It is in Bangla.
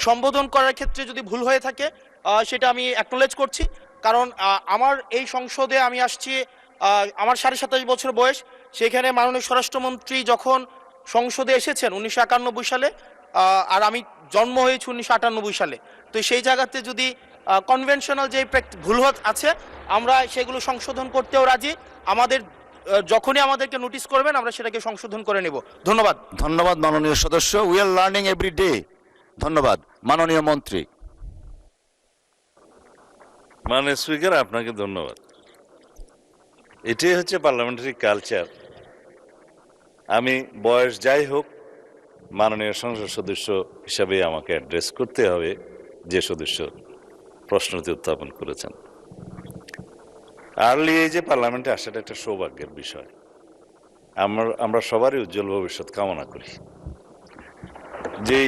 সম্বোধন করার ক্ষেত্রে যদি ভুল হয়ে থাকে সেটা আমি অ্যাকনোলেজ করছি, কারণ আমার এই সংসদে আমি আসছি, আমার 27.5 বছর বয়স। সেখানে মাননীয় স্বরাষ্ট্রমন্ত্রী যখন সংসদে এসেছেন 1991 সালে, আর আমি জন্ম হয়েছি 1998 সালে। তো সেই জায়গাতে যদি কনভেনশনাল যে ভুল আছে আমরা সেগুলো সংশোধন করতেও রাজি। আমাদের যখনই আমাদেরকে নোটিশ করবেন আমরা সেটাকে সংশোধন করে নেব। ধন্যবাদ। ধন্যবাদ মাননীয় সদস্য। We are learning every day. ধন্যবাদ। মাননীয় মন্ত্রী। মাননীয় স্পিকার, আপনাকে ধন্যবাদ। এটাই হচ্ছে পার্লামেন্টারি কালচার। আমি বয়স যাই হোক, মাননীয় সংসদ সদস্য হিসাবে আমাকে অ্যাড্রেস করতে হবে যে সদস্য প্রশ্নটি উত্থাপন করেছেন। আর্লি এজে পার্লামেন্টে আসাটা একটা সৌভাগ্যের বিষয়। আমরা সবারই উজ্জ্বল ভবিষ্যৎ কামনা করি। যেই